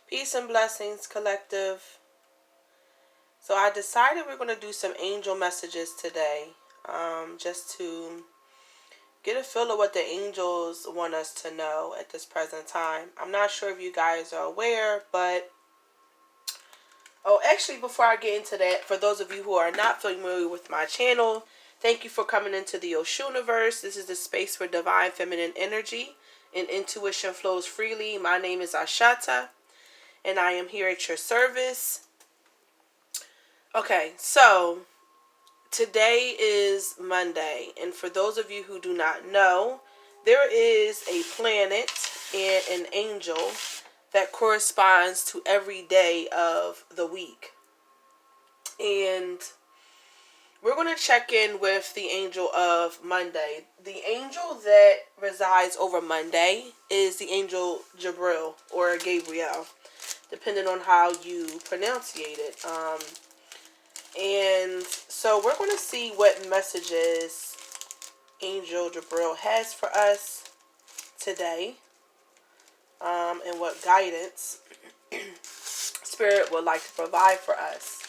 Peace and blessings, collective. So I decided we're going to do some angel messages today, just to get a feel of what the angels want us to know at this present time. I'm not sure if you guys are aware, but actually, before I get into that, for those of you who are not familiar with my channel, thank you for coming into the Oshuniverse. This is the space where divine feminine energy and intuition flows freely. My name is Ashata, and I am here at your service. Okay, so today is Monday, and for those of you who do not know, there is a planet and an angel that corresponds to every day of the week. And we're going to check in with the angel of Monday. The angel that resides over Monday is the angel Jibril or Gabriel, depending on how you pronunciate it. And so we're going to see what messages Angel Jibril has for us today, and what guidance Spirit would like to provide for us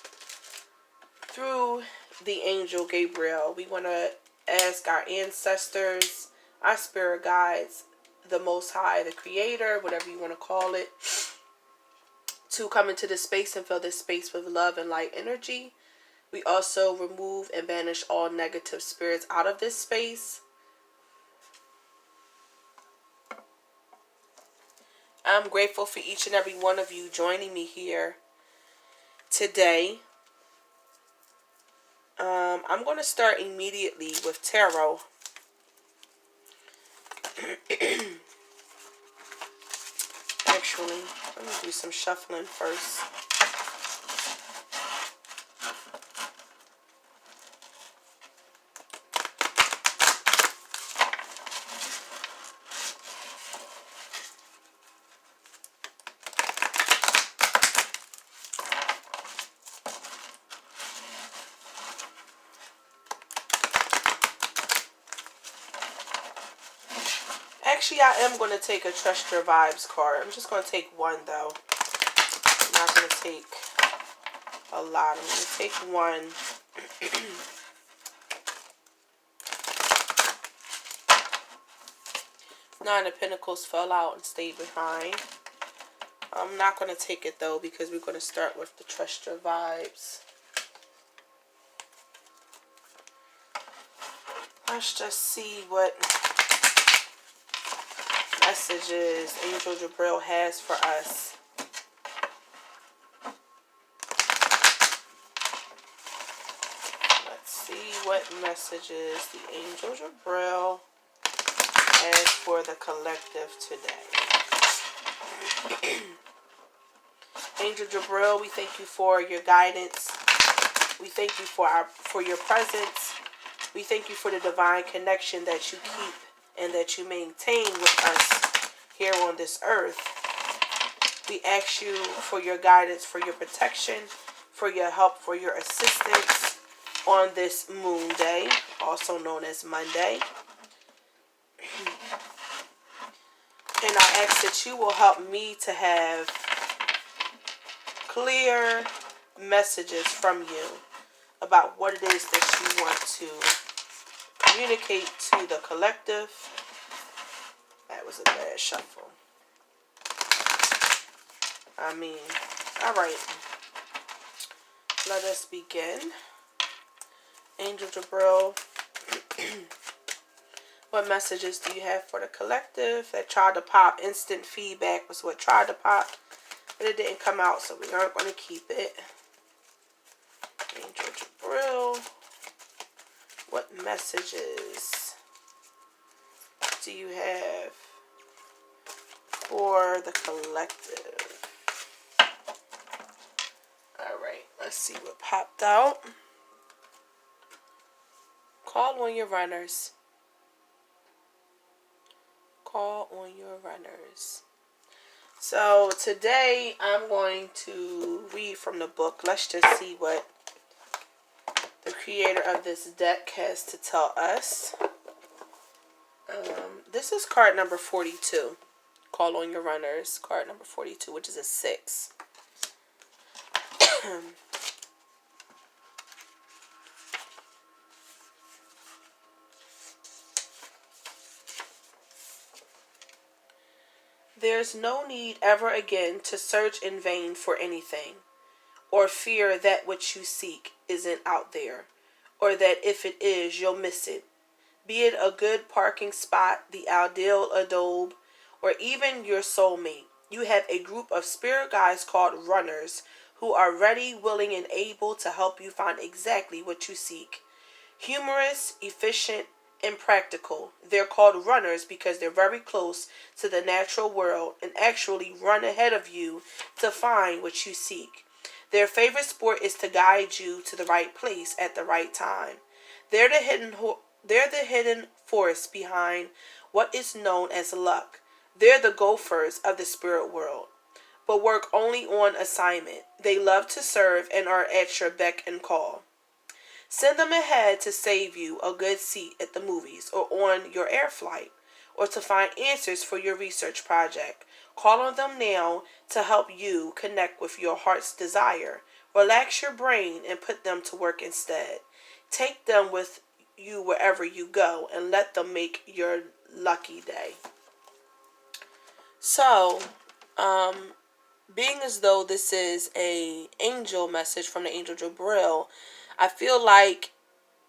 through the angel Gabriel. We want to ask our ancestors, our spirit guides, the Most High, the Creator, whatever you want to call it, to come into this space and fill this space with love and light energy. We also remove and banish all negative spirits out of this space. I'm grateful for each and every one of you joining me here today. I'm going to start immediately with tarot. Actually, let me do some shuffling first. Actually, I am going to take a Trust Your Vibes card. I'm just going to take one, though. I'm not going to take a lot. I'm going to take one. Nine of Pentacles fell out and stayed behind. I'm not going to take it, though, because we're going to start with the Trust Your Vibes. Let's just see what messages Angel Jibril has for us. Let's see what messages the Angel Jibril has for the collective today. Angel Jibril, we thank you for your guidance. We thank you for your presence. We thank you for the divine connection that you keep and that you maintain with us here on this earth. We ask you for your guidance, for your protection, for your help, for your assistance on this moon day, also known as Monday. And I ask that you will help me to have clear messages from you about what it is that you want to communicate to the collective. That was a bad shuffle. Alright. Let us begin. Angel Jibril, what messages do you have for the collective? That tried to pop, instant feedback was what tried to pop, but it didn't come out, so we aren't going to keep it. Angel Jibril, what messages do you have for the collective? Alright, let's see what popped out. Call on your runners. Call on your runners. So today I'm going to read from the book. Let's just see what the creator of this deck has to tell us. This is card number 42. Call on your runners. Card number 42, which is a 6. There's no need ever again to search in vain for anything, or fear that what you seek isn't out there, or that if it is, you'll miss it. Be it a good parking spot, the ideal adobe, or even your soulmate. You have a group of spirit guides called runners who are ready, willing, and able to help you find exactly what you seek. Humorous, efficient, and practical. They're called runners because they're very close to the natural world and actually run ahead of you to find what you seek. Their favorite sport is to guide you to the right place at the right time. They're the hidden force behind what is known as luck. They're the gophers of the spirit world, but work only on assignment. They love to serve and are at your beck and call. Send them ahead to save you a good seat at the movies or on your air flight, or to find answers for your research project. Call on them now to help you connect with your heart's desire. Relax your brain and put them to work instead. Take them with you wherever you go and let them make your lucky day. So, being as though this is a angel message from the angel Jibril, I feel like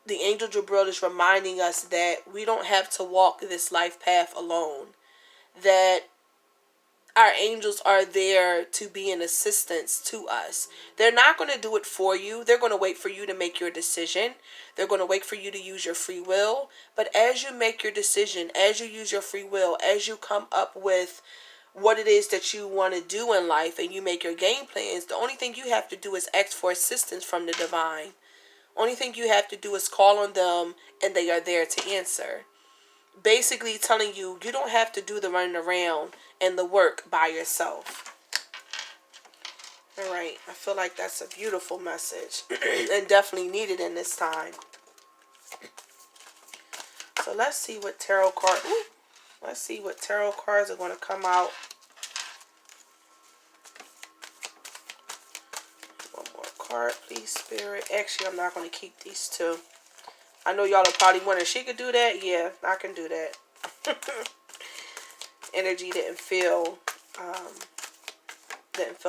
the angel Jibril is reminding us that we don't have to walk this life path alone. That our angels are there to be an assistance to us. They're not going to do it for you. They're going to wait for you to make your decision. They're going to wait for you to use your free will. But as you make your decision, as you use your free will, as you come up with what it is that you want to do in life and you make your game plans, the only thing you have to do is ask for assistance from the divine. Only thing you have to do is call on them and they are there to answer. Basically telling you, you don't have to do the running around and the work by yourself. Alright, I feel like that's a beautiful message and definitely needed in this time. So let's see what tarot cards are going to come out. One more card, please, Spirit. Actually, I'm not going to keep these two. I know y'all are probably wondering, she could do that? Yeah, I can do that. Energy didn't feel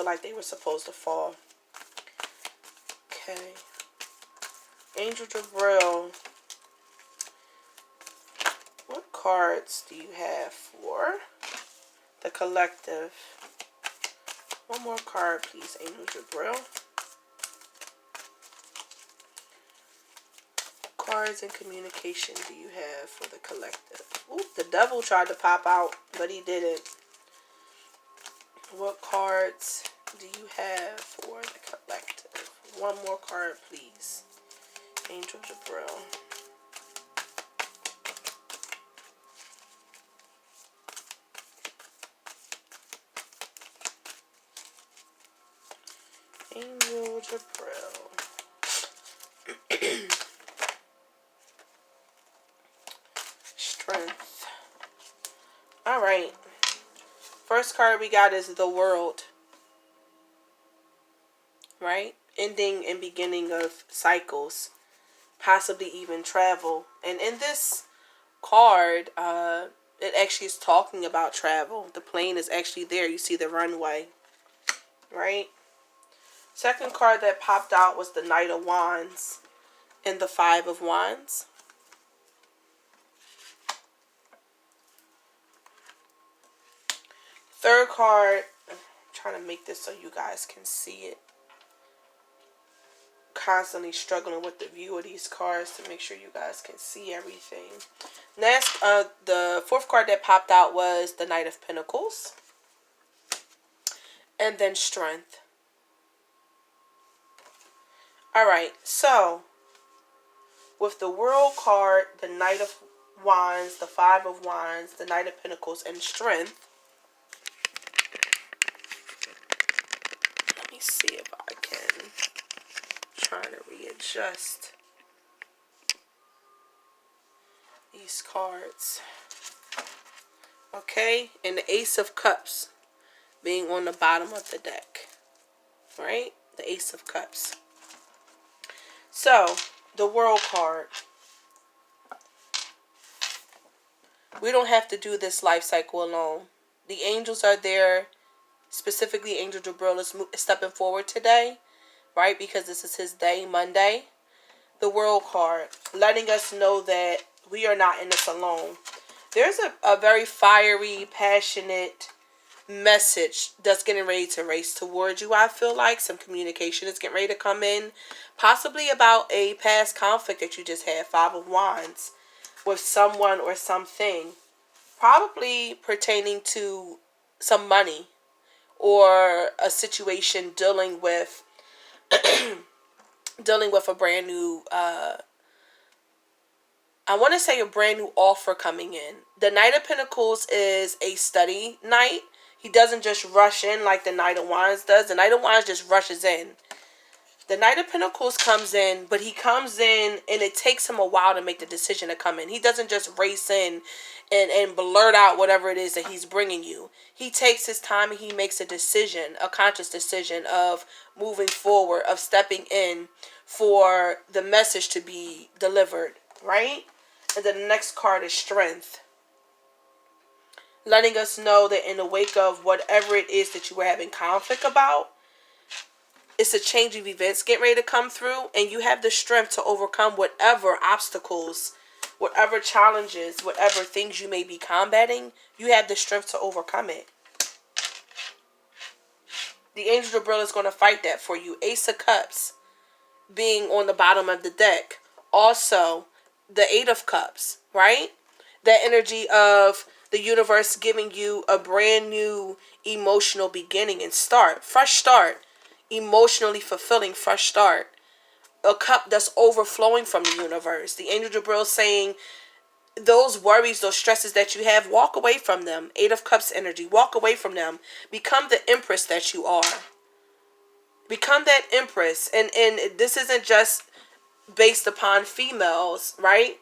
like they were supposed to fall. Okay. Angel Jibril, what cards do you have for the collective? One more card, please, Angel Jibril. Cards and communication do you have for the collective? Ooh, the devil tried to pop out, but he didn't. What cards do you have for the collective? One more card, please. Angel Jibril. Angel Jibril. Strength. Alright. First card we got is the World. Right? Ending and beginning of cycles. Possibly even travel. And in this card, it actually is talking about travel. The plane is actually there. You see the runway. Right? Second card that popped out was the Knight of Wands and the Five of Wands. Third card, I'm trying to make this so you guys can see it. Constantly struggling with the view of these cards to make sure you guys can see everything. Next, the fourth card that popped out was the Knight of Pentacles. And then Strength. Alright, so with the World card, the Knight of Wands, the Five of Wands, the Knight of Pentacles, and Strength. Let me see if I can try to readjust these cards. Okay, and the Ace of Cups being on the bottom of the deck. Right? The Ace of Cups. So, the World card. We don't have to do this life cycle alone. The angels are there. Specifically, Angel Jibril is stepping forward today. Right? Because this is his day, Monday. The World card. Letting us know that we are not in this alone. There's a very fiery, passionate message that's getting ready to race towards you. I feel like some communication is getting ready to come in, possibly about a past conflict that you just had. 5 of Wands with someone or something, probably pertaining to some money or a situation dealing with a brand new I want to say a brand new offer coming in. The Knight of Pentacles is a study knight. He doesn't just rush in like the Knight of Wands does. The Knight of Wands just rushes in. The Knight of Pentacles comes in, but he comes in and it takes him a while to make the decision to come in. He doesn't just race in and blurt out whatever it is that he's bringing you. He takes his time and he makes a decision, a conscious decision of moving forward, of stepping in for the message to be delivered, right? And then the next card is Strength. Letting us know that in the wake of whatever it is that you were having conflict about, it's a change of events getting ready to come through, and you have the strength to overcome whatever obstacles, whatever challenges, whatever things you may be combating. You have the strength to overcome it. The Angel Gabriel is going to fight that for you. Ace of Cups being on the bottom of the deck. Also, the 8 of Cups, right? That energy of the universe giving you a brand new emotional beginning and start. Fresh start. Emotionally fulfilling fresh start. A cup that's overflowing from the universe. The Angel Jibril saying those worries, those stresses that you have, walk away from them. 8 of Cups energy. Walk away from them. Become the Empress that you are. Become that Empress. And this isn't just based upon females, right?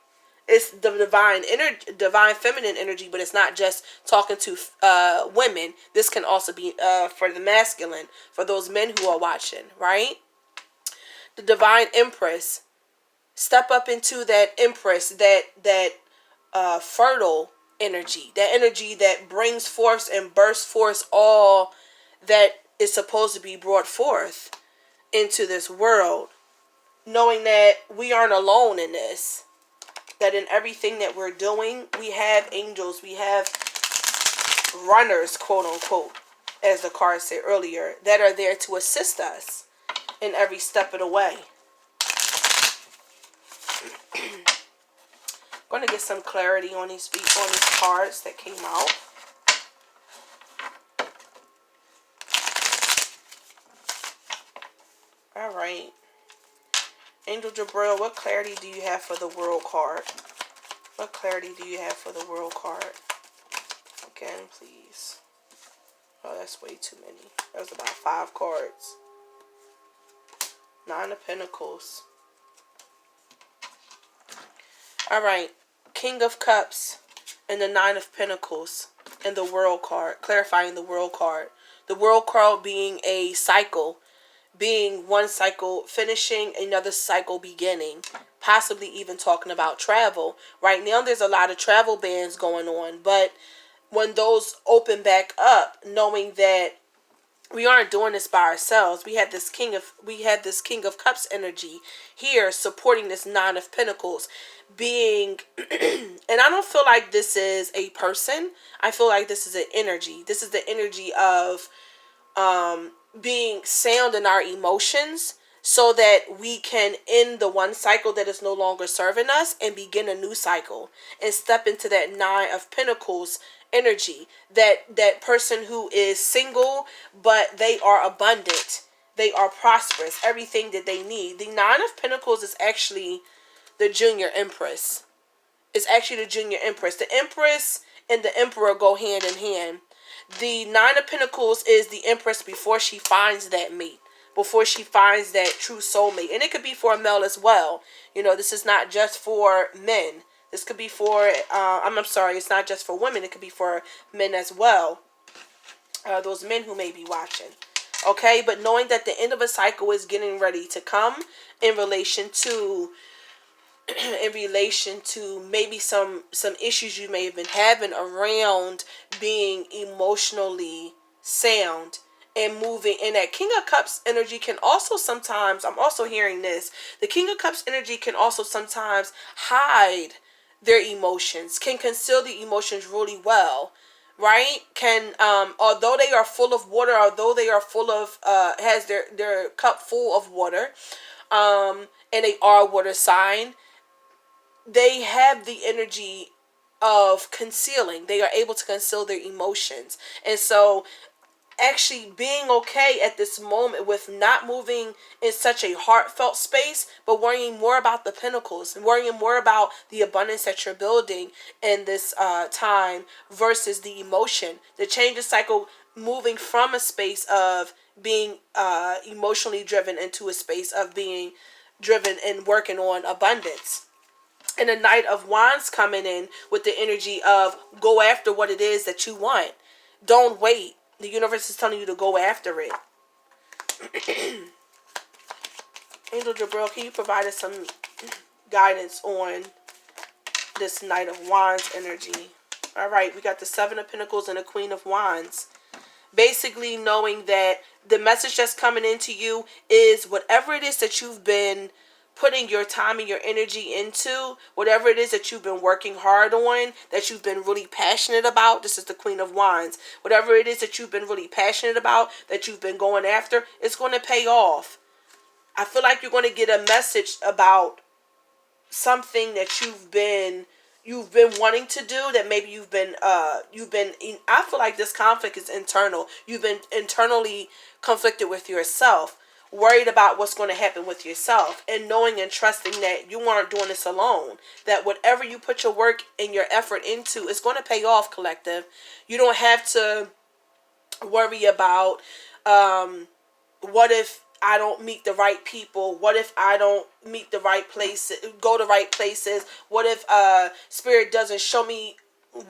It's the divine energy, divine feminine energy, but it's not just talking to women. This can also be for the masculine, for those men who are watching, right? The divine Empress. Step up into that Empress, that fertile energy, that energy that brings forth and bursts forth all that is supposed to be brought forth into this world. Knowing that we aren't alone in this. That in everything that we're doing, we have angels, we have runners, quote unquote, as the card said earlier, that are there to assist us in every step of the way. I'm going to get some clarity on these cards that came out. All right. Angel Jibril, what clarity do you have for the World card? What clarity do you have for the World card? Again, please. Oh, that's way too many. That was about 5 cards. 9 of Pentacles. All right. King of Cups and the 9 of Pentacles and the World card. Clarifying the World card. The World card being a cycle. Being one cycle finishing, another cycle beginning, possibly even talking about travel. Right now there's a lot of travel bans going on, but when those open back up, knowing that we aren't doing this by ourselves, we have this King of Cups energy here supporting this 9 of Pentacles being and I don't feel like this is a person. I feel like this is an energy. This is the energy of being sound in our emotions so that we can end the one cycle that is no longer serving us and begin a new cycle and step into that 9 of Pentacles energy. That person who is single, but they are abundant. They are prosperous. Everything that they need. The 9 of Pentacles is actually the Junior Empress. It's actually the Junior Empress. The Empress and the Emperor go hand in hand. The 9 of Pentacles is the Empress before she finds that mate. Before she finds that true soulmate. And it could be for a male as well. You know, this is not just for men. This could be for, I'm sorry, it's not just for women. It could be for men as well. Those men who may be watching. Okay, but knowing that the end of a cycle is getting ready to come in relation to maybe some issues you may have been having around being emotionally sound and moving. And that King of Cups energy can also sometimes, I'm also hearing this, the King of Cups energy can also sometimes hide their emotions, can conceal the emotions really well, right? Can although they are full of water, although they are full of has their cup full of water, and they are a water sign, they have the energy of concealing. They are able to conceal their emotions. And so actually being okay at this moment with not moving in such a heartfelt space, but worrying more about the pinnacles and worrying more about the abundance that you're building in this time versus the emotion. The change of cycle, moving from a space of being emotionally driven into a space of being driven and working on abundance. And the Knight of Wands coming in with the energy of go after what it is that you want. Don't wait. The universe is telling you to go after it. Angel Jibril, can you provide us some guidance on this Knight of Wands energy? All right, we got the Seven of Pentacles and the Queen of Wands. Basically knowing that the message that's coming into you is whatever it is that you've been putting your time and your energy into, whatever it is that you've been working hard on, that you've been really passionate about. This is the Queen of Wands. Whatever it is that you've been really passionate about, that you've been going after, it's going to pay off. I feel like you're going to get a message about something that you've been wanting to do, that maybe I feel like this conflict is internal. You've been internally conflicted with yourself, worried about what's going to happen with yourself, and knowing and trusting that you aren't doing this alone, that whatever you put your work and your effort into is going to pay off, collective. You don't have to worry about what if I don't meet the right people? What if I don't meet the right places, go to right places? What if Spirit doesn't show me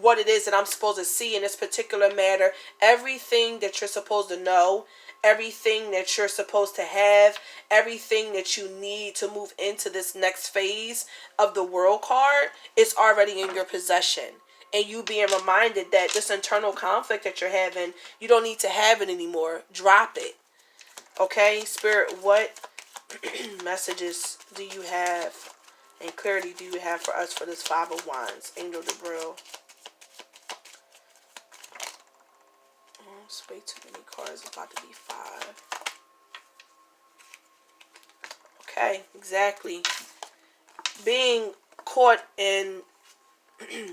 what it is that I'm supposed to see in this particular matter? Everything that you're supposed to know, everything that you're supposed to have, everything that you need to move into this next phase of the World card is already in your possession. And you being reminded that this internal conflict that you're having, you don't need to have it anymore. Drop it. Okay, Spirit, what messages do you have and clarity do you have for us for this Five of Wands? Angel Gabriel. Oh, it's way too many cards. It's about to be 5. Okay, exactly. Being caught in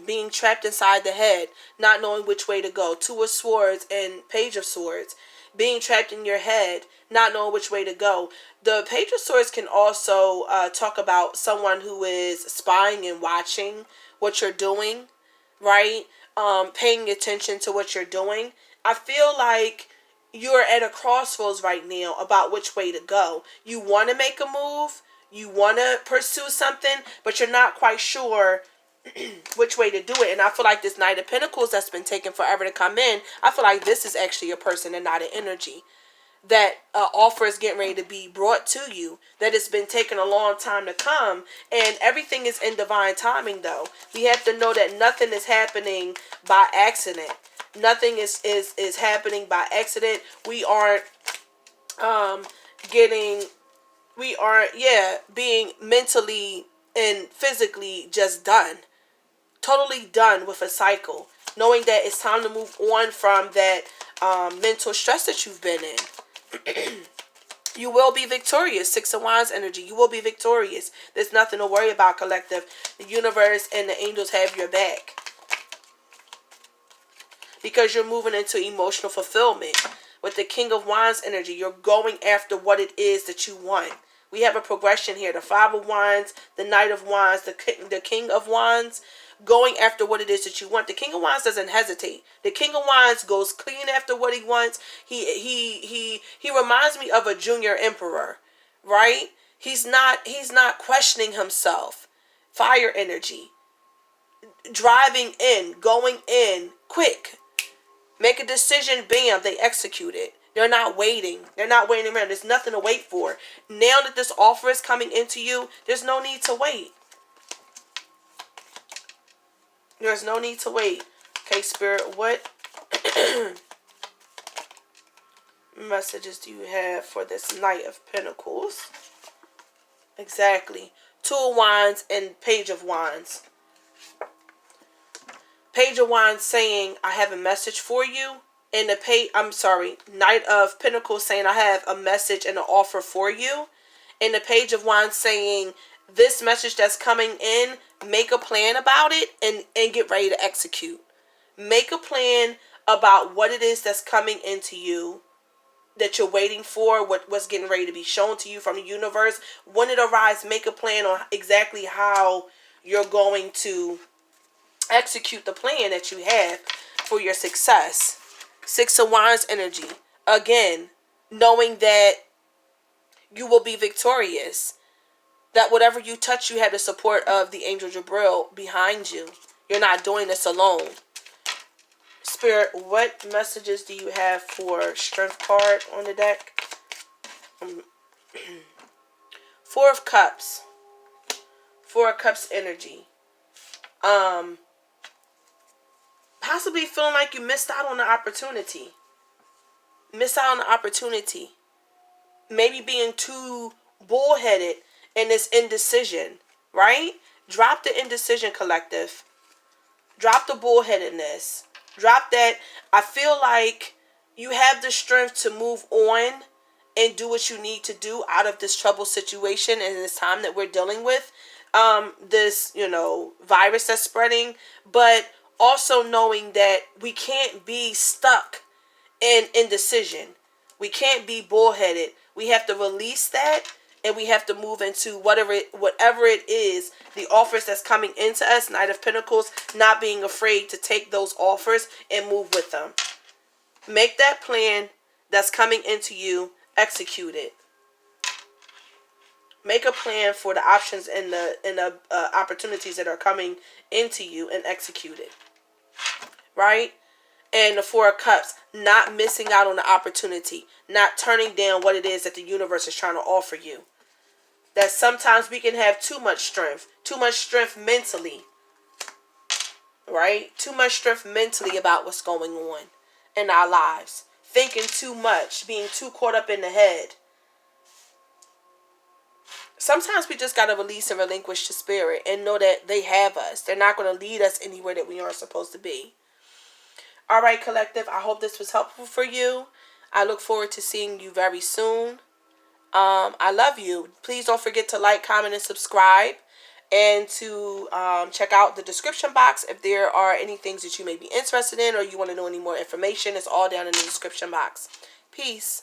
being trapped inside the head, not knowing which way to go. Two of Swords and Page of Swords. Being trapped in your head, not knowing which way to go. The Page of Swords can also talk about someone who is spying and watching what you're doing, right? Paying attention to what you're doing. I feel like you're at a crossroads right now about which way to go. You want to make a move, you want to pursue something, but you're not quite sure which way to do it. And I feel like this Knight of Pentacles that's been taking forever to come in, I feel like this is actually a person and not an energy. That offer is getting ready to be brought to you, that it's been taking a long time to come, and everything is in divine timing. Though we have to know that nothing is happening by accident. Nothing is happening by accident. We aren't being mentally and physically just done. Totally done with a cycle, knowing that it's time to move on from that mental stress that you've been in. You will be victorious. Six of Wands energy. You will be victorious. There's nothing to worry about, collective. The universe and the angels have your back, because you're moving into emotional fulfillment. With the King of Wands energy, you're going after what it is that you want. We have a progression here. The Five of Wands, the Knight of Wands, the King of Wands, going after what it is that you want. The King of Wands doesn't hesitate. The King of Wands goes clean after what he wants. He reminds me of a junior emperor, right? He's not questioning himself. Fire energy. driving in, going in, quick. Make a decision, bam, they execute it. They're not waiting. They're not waiting around. There's nothing to wait for. Now that this offer is coming into you, there's no need to wait. There's no need to wait. Okay, Spirit, what messages do you have for this Knight of Pentacles? Exactly. Two of Wands and Page of Wands. Page of Wands saying, I have a message for you. And the Knight of Pentacles saying, I have a message and an offer for you. And the Page of Wands saying, this message that's coming in, make a plan about it and get ready to execute. Make a plan about what it is that's coming into you, that you're waiting for, what's getting ready to be shown to you from the universe. When it arrives, make a plan on exactly how you're going to execute the plan that you have for your success. Six of Wands energy. Again, knowing that you will be victorious. That whatever you touch, you have the support of the Angel Jibril behind you. You're not doing this alone. Spirit, what messages do you have for Strength card on the deck? Four of Cups. Four of Cups energy. Possibly feeling like you missed out on the opportunity. Missed out on the opportunity. Maybe being too bullheaded in this indecision, right? Drop the indecision, collective. Drop the bullheadedness. Drop that. I feel like you have the strength to move on and do what you need to do out of this trouble situation and this time that we're dealing with. This, virus that's spreading. But also knowing that we can't be stuck in indecision. We can't be bullheaded. We have to release that. And we have to move into whatever it is, the offers that's coming into us, Knight of Pentacles, not being afraid to take those offers and move with them. Make that plan that's coming into you, execute it. Make a plan for the options and the opportunities that are coming into you and execute it. Right? And the Four of Cups, not missing out on the opportunity, not turning down what it is that the universe is trying to offer you. That sometimes we can have too much strength mentally, right? Too much strength mentally about what's going on in our lives. Thinking too much, being too caught up in the head. Sometimes we just got to release and relinquish the spirit and know that they have us. They're not going to lead us anywhere that we aren't supposed to be. All right, collective, I hope this was helpful for you. I look forward to seeing you very soon. I love you. Please don't forget to like, comment, and subscribe. And to check out the description box if there are any things that you may be interested in or you want to know any more information. It's all down in the description box. Peace.